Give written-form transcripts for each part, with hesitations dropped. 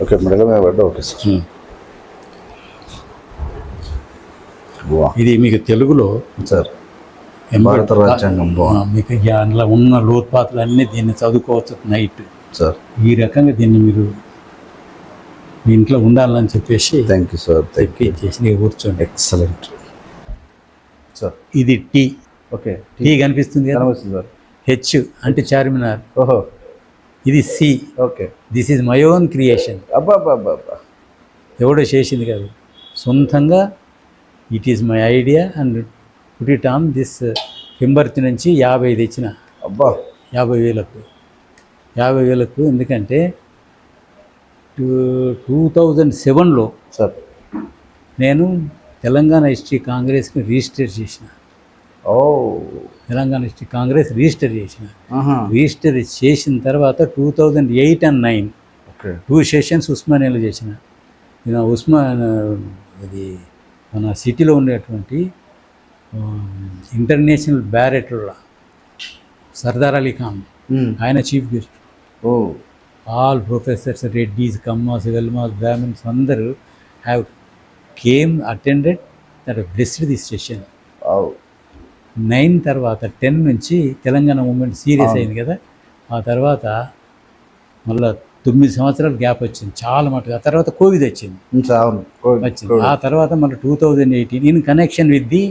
Okay మెడల మీద పడ్డా. Okay sir. ఇది మీకు తెలుగులో సార్ భారత రాజ్యాంగం మీకు అందులో ఉన్న లోతుపాతులు అన్నీ దీన్ని చదువుకోవచ్చు నైట్ సార్. ఈ రకంగా దీన్ని మీరు మీ ఇంట్లో ఉండాలని చెప్పేసి థ్యాంక్ యూ సార్. చేసి నీకు కూర్చోండి. Excellent sir. ఇది టీ. ఓకే టీ కనిపిస్తుంది కదా, సార్. హెచ్ అంటే చార్మినార్. ఓహో. ఇది C. Okay. This is my own creation. అబ్బా అబ్బా అబ్బా అబ్బా. ఎవడో చేసింది కాదు, సొంతంగా. It is my idea and put it on this. కింబర్తి నుంచి 50 తెచ్చిన. అబ్బా. 50,000కు ఎందుకంటే 2007లో సార్ నేను తెలంగాణ హిస్టరీ కాంగ్రెస్ని రిజిస్టర్ చేసిన. ఓ. తెలంగాణ హిస్టరీ కాంగ్రెస్ రిజిస్టర్ చేసిన. ఆహా. రిజిస్టర్ చేసిన తర్వాత 2008 and 2009 ఓకే 2 సెషన్స్ ఉస్మానియాలో చేసిన. నేను ఇది మన సిటీలో ఉండేటువంటి ఇంటర్నేషనల్ బ్యారెటర్ సర్దార్ అలీ ఖాన్, ఆయన చీఫ్ గెస్ట్. ఓ. ఆల్ ప్రొఫెసర్స్, రెడ్డీస్, కమ్మాస్, వెల్మాస్, బ్రాహ్మిన్స్ అందరూ have came attended that blessed this session. 9 తర్వాత 10 నుంచి తెలంగాణ మూమెంట్ సీరియస్ అయింది కదా, ఆ తర్వాత మళ్ళీ 9 సంవత్సరాలు గ్యాప్ వచ్చింది చాలా మటుకు. ఆ తర్వాత కోవిడ్ వచ్చింది. ఆ తర్వాత మళ్ళీ 2018 ఇన్ కనెక్షన్ విత్ ది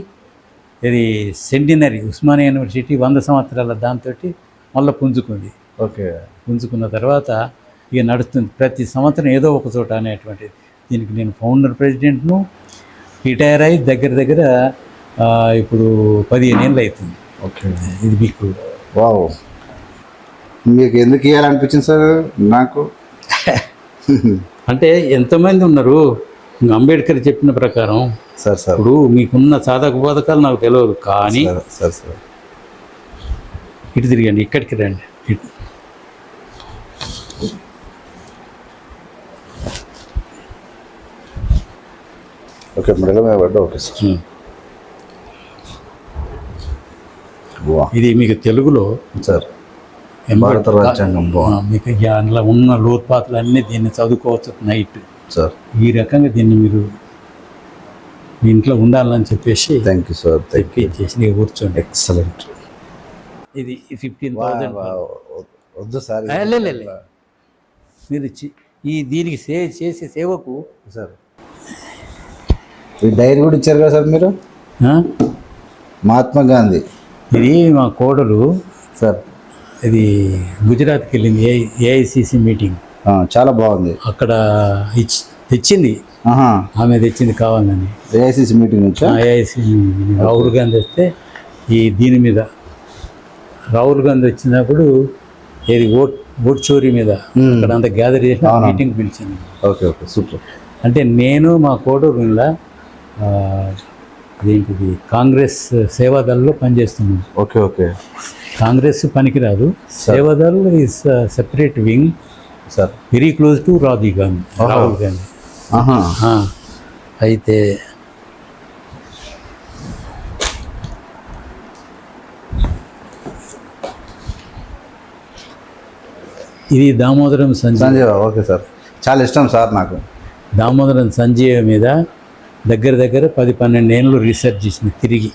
ఇది సెంటినరీ ఉస్మానియా యూనివర్సిటీ 100 సంవత్సరాల దాంతో మళ్ళీ పుంజుకుంది. ఓకే. పుంజుకున్న తర్వాత ఇక నడుస్తుంది ప్రతి సంవత్సరం ఏదో ఒక చోట అనేటువంటిది. దీనికి నేను ఫౌండర్ ప్రెసిడెంట్ను. రిటైర్ అయ్యి దగ్గర ఇప్పుడు 15 ఏళ్ళు అవుతుంది. ఓకే. ఇది మీకు వావ్. మీకు ఎందుకు ఇవ్వాలనిపించింది సార్? నాకు అంటే ఎంతమంది ఉన్నారు, అంబేద్కర్ చెప్పిన ప్రకారం సార్ ఇప్పుడు మీకున్న సాధక బోధకాలు నాకు తెలియదు, కానీ సార్ ఇటు తిరిగండి, ఇక్కడికి రండి. ఇటు ఓకే మెడల మీద పడ్డా. Okay sir. ఇది మీకు తెలుగులో సార్ భారత రాజ్యాంగం మీకు అందులో ఉన్న లోతుపాతులు అన్నీ దీన్ని చదువుకోవచ్చు నైట్ సార్. ఈ రకంగా దీన్ని మీరు మీ ఇంట్లో ఉండాలని చెప్పేసి థ్యాంక్ యూ సార్. చేసి నీకు కూర్చోండి. ఎక్సలెంట్. ఇది 15,000. వద్దు సార్. మీరు దీనికి చేసే సేవకు సార్ ఈ డైరీ కూడా ఇచ్చారు కదా సార్ మీరు, మహాత్మా గాంధీ. ఇది మా కోడలు సార్ ఇది గుజరాత్కి వెళ్ళింది, ఏఐసిసి మీటింగ్. చాలా బాగుంది. అక్కడ తెచ్చింది, ఆమె తెచ్చింది కావాలని. ఏఐసిసి మీటింగ్ నుంచి ఏఐసిసి రాహుల్ గాంధీ వస్తే దీని మీద రాహుల్ గాంధీ వచ్చినప్పుడు ఏది ఓట్ చోరీ మీద అక్కడ అంతా గ్యాదర్ చేసి మీటింగ్ పిలిచింది. Okay okay super. అంటే నేను మా కోడూరులో అదేంటిది కాంగ్రెస్ సేవాదళలో పనిచేస్తున్నాను. Okay okay. కాంగ్రెస్ పనికిరాదు, Sevadal is separate wing sir, very close to Rahul Gandhi. అయితే ఇది దామోదరం సంజీవ. ఓకే సార్, చాలా ఇష్టం సార్ నాకు. దామోదరం సంజీవ మీద దగ్గర 10-12 ఏళ్ళు రీసెర్చ్ చేసింది తిరిగి.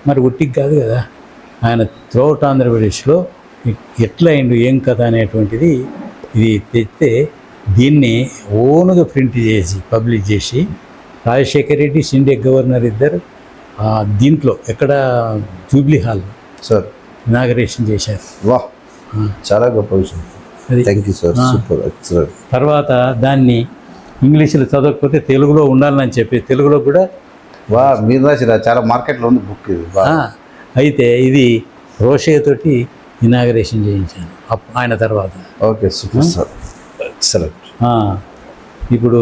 మరి ఉట్టికి కాదు కదా, ఆయన త్రూఅవుట్ ఆంధ్రప్రదేశ్లో ఎట్లా అయిండు ఏం కథ అనేటువంటిది ఇది తెస్తే దీన్ని ఓన్గా ప్రింట్ చేసి పబ్లిష్ చేసి రాజశేఖర్ రెడ్డి, షిండే గవర్నర్ ఇద్దరు దీంట్లో ఎక్కడ జూబ్లీ హాల్ సార్ ఇనాగరేషన్ చేశారు. వాహ్, చాలా గొప్ప విషయం. Thank you sir, super excellent. తర్వాత దాన్ని ఇంగ్లీష్లో చదవకపోతే తెలుగులో ఉండాలని చెప్పి తెలుగులో కూడా మీరు రాసిరా, చాలా మార్కెట్లో ఉంది బుక్ ఇది. అయితే ఇది రోషయ్యతోటి ఇనాగరేషన్ చేయించాను ఆయన తర్వాత. Okay super sir, excellent. ఇప్పుడు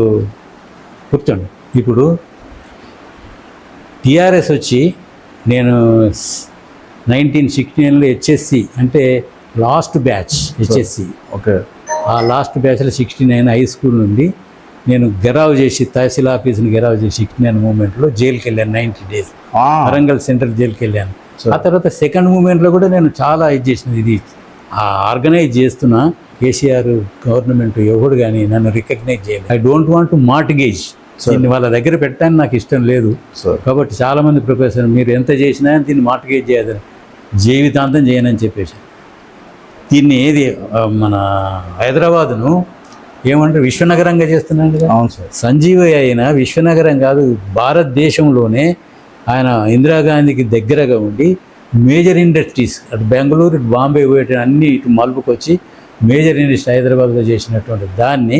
కూర్చోండి. ఇప్పుడు టీఆర్ఎస్ వచ్చి నేను 1969లో హెచ్ఎస్సి అంటే లాస్ట్ బ్యాచ్ హెచ్ఎస్సి. ఓకే. ఆ లాస్ట్ బ్యాచ్లో 69 హై స్కూల్ నుండి నేను గెరావ్ చేసి తహసీల్ ఆఫీస్ని గెరావ్ చేసి 69 మూమెంట్లో జైలుకి వెళ్ళాను 90 days. వరంగల్ సెంట్రల్ జైలుకి వెళ్ళాను. ఆ తర్వాత సెకండ్ మూమెంట్లో కూడా నేను చాలా ఇది చేసిన, ఇది ఆర్గనైజ్ చేస్తున్నా కేసీఆర్ గవర్నమెంట్ ఎవడు కానీ నన్ను రికగ్నైజ్ చేయలేదు. I don't want mortgage. దీన్ని వాళ్ళ దగ్గర పెట్టడానికి నాకు ఇష్టం లేదు. కాబట్టి చాలామంది ప్రొఫెసర్ మీరు ఎంత చేసినా దీన్ని మార్టిగేజ్ చేయదని, జీవితాంతం చేయనని చెప్పేసి దీన్ని ఏది మన హైదరాబాదును ఏమంటారు విశ్వనగరంగా చేస్తున్నాడు కదా. అవును సార్. సంజీవయ్య అయినా విశ్వనగరం కాదు, భారతదేశంలోనే ఆయన ఇందిరాగాంధీకి దగ్గరగా ఉండి మేజర్ ఇండస్ట్రీస్ అటు బెంగళూరు ఇటు బాంబే పోయేట అన్నీ ఇటు మలుపుకొచ్చి మేజర్ ఇండస్ట్రీ హైదరాబాద్లో చేసినటువంటి దాన్ని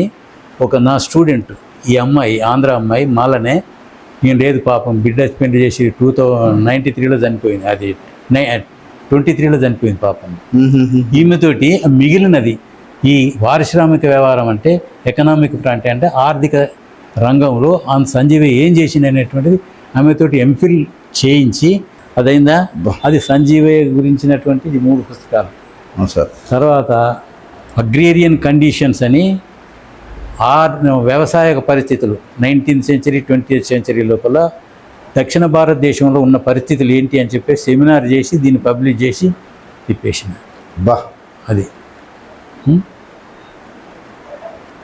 ఒక నా స్టూడెంట్ ఈ అమ్మాయి ఆంధ్ర అమ్మాయి మాలనే నేను లేదు పాపం బిడ్డ స్పెండ్ చేసి 1993లో చనిపోయింది, అది 23లో చనిపోయింది పాపం. ఈమెతోటి మిగిలినది ఈ పారిశ్రామిక వ్యవహారం అంటే ఎకనామిక్ ఫ్రంట్ అంటే ఆర్థిక రంగంలో సంజీవయ్య ఏం చేసింది అనేటువంటిది ఆమెతోటి ఎంఫిల్ చేయించి అదైందా. అది సంజీవయ్య గురించినటువంటి 3 పుస్తకాలు. సార్. తర్వాత అగ్రేరియన్ కండిషన్స్ అని వ్యవసాయ పరిస్థితులు 19th century 20th century లోపల దక్షిణ భారతదేశంలో ఉన్న పరిస్థితులు ఏంటి అని చెప్పి సెమినార్ చేసి దీన్ని పబ్లిష్ చేసి తిప్పేసిన బా అది.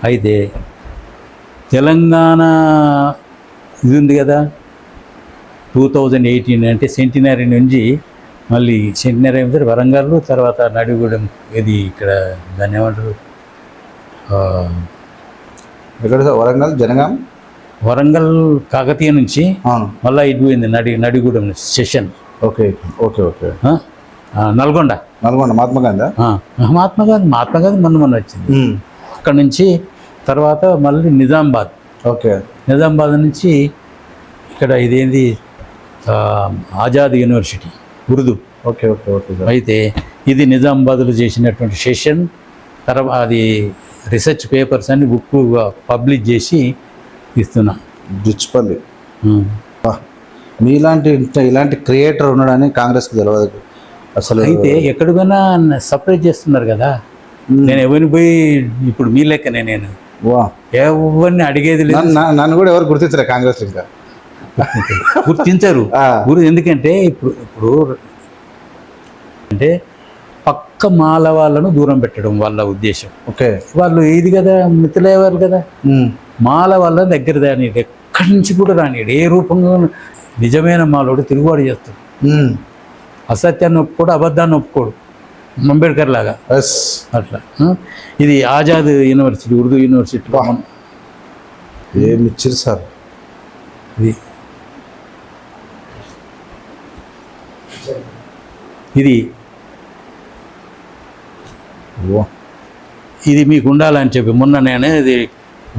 అయితే తెలంగాణ ఇది ఉంది కదా 2018 అంటే సెంటినరీ నుంచి మళ్ళీ సెంటినరీ అయిన వరంగల్, తర్వాత నడిగూడెం, ఇది ఇక్కడ దాన్ని ఏమంటారు ఎక్కడ సార్? వరంగల్ జనగాం, వరంగల్ కాకతీయ నుంచి మళ్ళీ ఇటు పోయింది Nadigudem session. Okay okay okay. Nalgonda Mahatma Gandhi మొన్న వచ్చింది. అక్కడ నుంచి తర్వాత మళ్ళీ నిజామాబాద్. ఓకే. నిజామాబాద్ నుంచి ఇక్కడ ఇదేంది Azad university Urdu. Okay okay okay. అయితే ఇది నిజామాబాద్లో చేసినటువంటి సెషన్. తర్వాత అది రీసెర్చ్ పేపర్స్ అన్ని బుక్గా పబ్లిష్ చేసి ఇస్తున్నా. డిచ్పల్లి. మీలాంటి ఇలాంటి క్రియేటర్ ఉండడానికి కాంగ్రెస్కి తెలియదు అసలు. అయితే ఎక్కడికైనా సపరేట్ చేస్తున్నారు కదా. నేను ఎవరిని పోయి ఇప్పుడు మీ లెక్కనే నేను ఎవరిని అడిగేది లేదు. నన్ను కూడా ఎవరు గుర్తించరు కాంగ్రెస్ ఇంకా గుర్తించరు. ఎందుకంటే ఇప్పుడు అంటే పక్క మాల వాళ్ళను దూరం పెట్టడం వాళ్ళ ఉద్దేశం. ఓకే. వాళ్ళు ఇది కదా మిత్రులయ్యేవారు కదా, మాల వాళ్ళ దగ్గర దాని ఎక్కడి నుంచి కూడా రానిడు ఏ రూపంగా. నిజమైన మాలోడు తిరుగుబాటు చేస్తాడు, అసత్యాన్ని ఒప్పుకోడు, అబద్ధాన్ని ఒప్పుకోడు, అంబేద్కర్ లాగా అట్లా. ఇది ఆజాద్ యూనివర్సిటీ ఉర్దూ యూనివర్సిటీ. ఏమి ఇచ్చారు సార్? ఇది మీకు ఉండాలని చెప్పి మొన్న నేను ఇది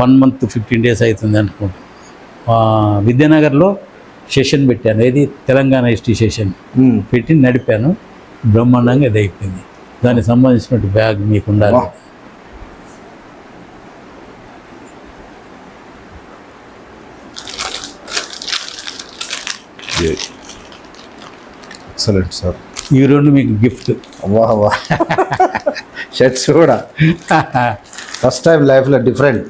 1 month 15 days అవుతుంది అనుకుంటా విద్యానగర్లో సెషన్ పెట్టాను. ఇది తెలంగాణ హిస్టరీ సెషన్ పెట్టి నడిపాను. బ్రహ్మాండంగా ఇది అయిపోయింది. దానికి సంబంధించినటువంటి బ్యాగ్ మీకు ఉండాలి. Excellent sir. ఈ 2 మీకు గిఫ్ట్. వాహ్ వాహ్. షర్ట్స్ కూడా ఫస్ట్ టైం లైఫ్లో డిఫరెంట్.